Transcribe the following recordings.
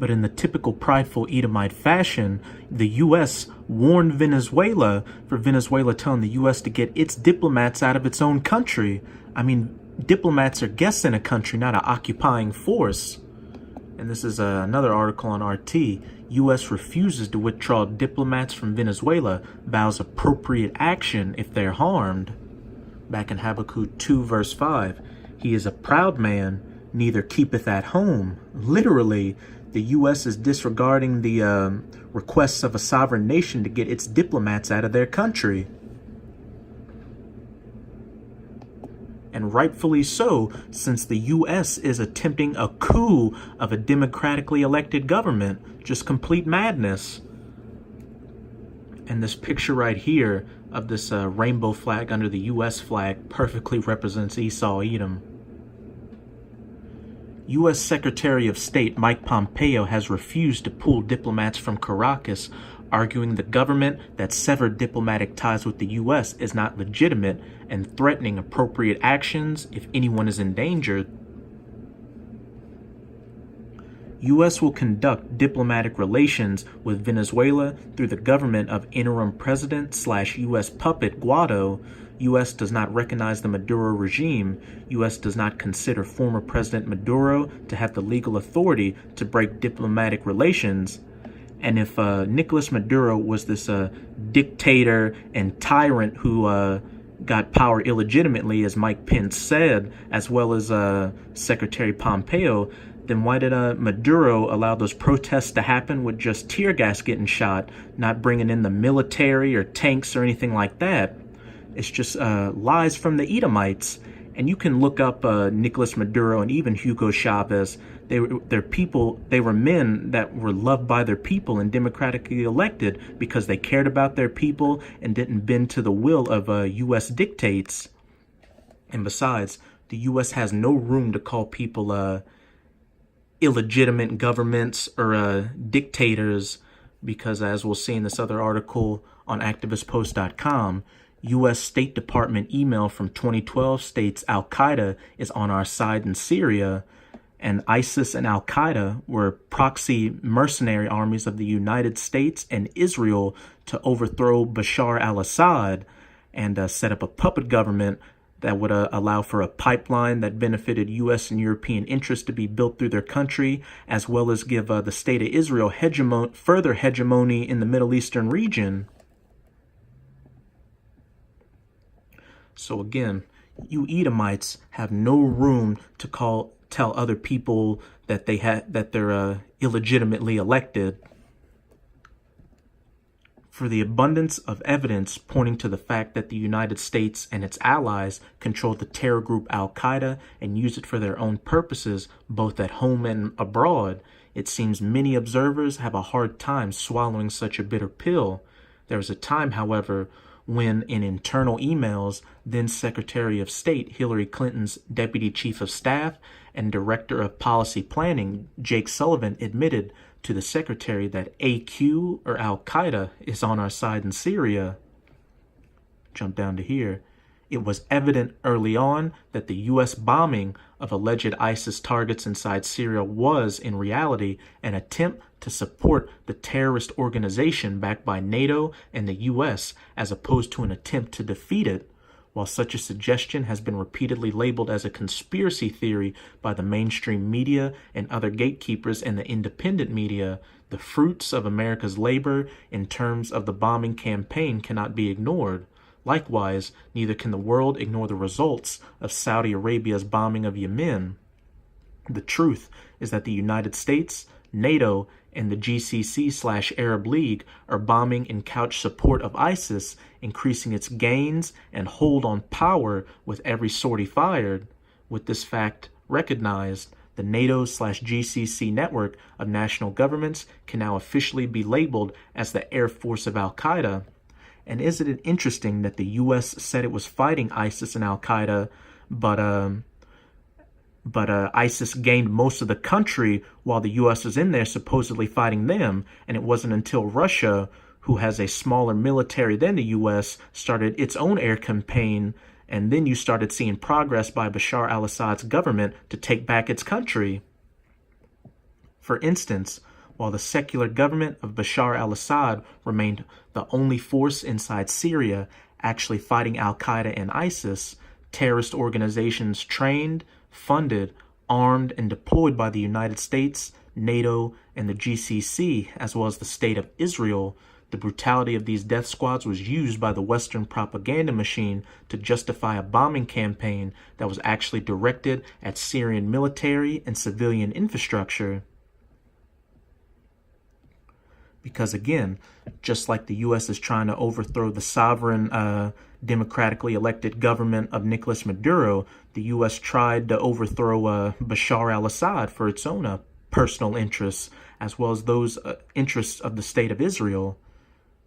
But in the typical prideful Edomite fashion, the U.S. warned Venezuela for Venezuela telling the U.S. to get its diplomats out of its own country. I mean, diplomats are guests in a country, not an occupying force. And this is another article on RT. U.S. refuses to withdraw diplomats from Venezuela, vows appropriate action if they're harmed. Back in Habakkuk 2 verse 5, he is a proud man, neither keepeth at home. Literally, the U.S. is disregarding the requests of a sovereign nation to get its diplomats out of their country. And rightfully so, since the U.S. is attempting a coup of a democratically elected government. Just complete madness. And this picture right here of this rainbow flag under the U.S. flag perfectly represents Esau, Edom. U.S. Secretary of State Mike Pompeo has refused to pull diplomats from Caracas, arguing the government that severed diplomatic ties with the U.S. is not legitimate and threatening appropriate actions if anyone is endangered. U.S. will conduct diplomatic relations with Venezuela through the government of interim president / U.S. puppet Guaido. U.S. does not recognize the Maduro regime. U.S. does not consider former President Maduro to have the legal authority to break diplomatic relations. And if Nicolas Maduro was this dictator and tyrant who got power illegitimately, as Mike Pence said, as well as Secretary Pompeo, then why did Maduro allow those protests to happen with just tear gas getting shot, not bringing in the military or tanks or anything like that? It's just lies from the Edomites. And you can look up Nicolas Maduro and even Hugo Chavez. They were men that were loved by their people and democratically elected because they cared about their people and didn't bend to the will of U.S. dictates. And besides, the U.S. has no room to call people illegitimate governments or dictators because, as we'll see in this other article on activistpost.com, U.S. State Department email from 2012 states Al-Qaeda is on our side in Syria, and ISIS and Al-Qaeda were proxy mercenary armies of the United States and Israel to overthrow Bashar al-Assad and set up a puppet government that would allow for a pipeline that benefited U.S. and European interests to be built through their country, as well as give the state of Israel further hegemony in the Middle Eastern region. So again, you Edomites have no room to tell other people that they're illegitimately elected. For the abundance of evidence pointing to the fact that the United States and its allies control the terror group Al-Qaeda and use it for their own purposes, both at home and abroad, it seems many observers have a hard time swallowing such a bitter pill. There was a time, however, when in internal emails, then Secretary of State Hillary Clinton's Deputy Chief of Staff and Director of Policy Planning Jake Sullivan admitted to the Secretary that AQ or Al-Qaeda is on our side in Syria. Jump down to here. It was evident early on that the U.S. bombing of alleged ISIS targets inside Syria was, in reality, an attempt to support the terrorist organization backed by NATO and the U.S. as opposed to an attempt to defeat it. While such a suggestion has been repeatedly labeled as a conspiracy theory by the mainstream media and other gatekeepers in the independent media, the fruits of America's labor in terms of the bombing campaign cannot be ignored. Likewise, neither can the world ignore the results of Saudi Arabia's bombing of Yemen. The truth is that the United States, NATO, and the GCC/Arab League are bombing in couch support of ISIS, increasing its gains and hold on power with every sortie fired. With this fact recognized, the NATO/GCC network of national governments can now officially be labeled as the Air Force of Al-Qaeda. And isn't it interesting that the U.S. said it was fighting ISIS and Al-Qaeda, but ISIS gained most of the country while the U.S. was in there supposedly fighting them, and it wasn't until Russia, who has a smaller military than the U.S., started its own air campaign, and then you started seeing progress by Bashar al-Assad's government to take back its country. For instance, while the secular government of Bashar al-Assad remained the only force inside Syria actually fighting al-Qaeda and ISIS, terrorist organizations trained, funded, armed, and deployed by the United States, NATO, and the GCC, as well as the State of Israel. The brutality of these death squads was used by the Western propaganda machine to justify a bombing campaign that was actually directed at Syrian military and civilian infrastructure. Because again, just like the U.S. is trying to overthrow the sovereign, democratically elected government of Nicolas Maduro, the U.S. tried to overthrow Bashar al-Assad for its own personal interests, as well as those interests of the State of Israel.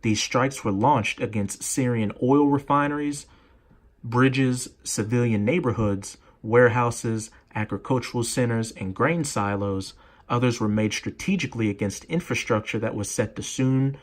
These strikes were launched against Syrian oil refineries, bridges, civilian neighborhoods, warehouses, agricultural centers, and grain silos. Others were made strategically against infrastructure that was set to soon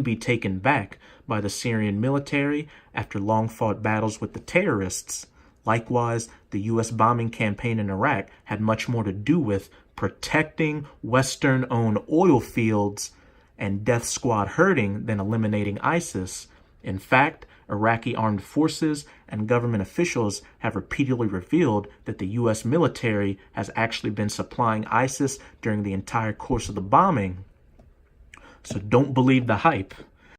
be taken back by the Syrian military after long-fought battles with the terrorists. Likewise, the U.S. bombing campaign in Iraq had much more to do with protecting Western-owned oil fields and death squad herding than eliminating ISIS. In fact, Iraqi armed forces and government officials have repeatedly revealed that the U.S. military has actually been supplying ISIS during the entire course of the bombing. So don't believe the hype.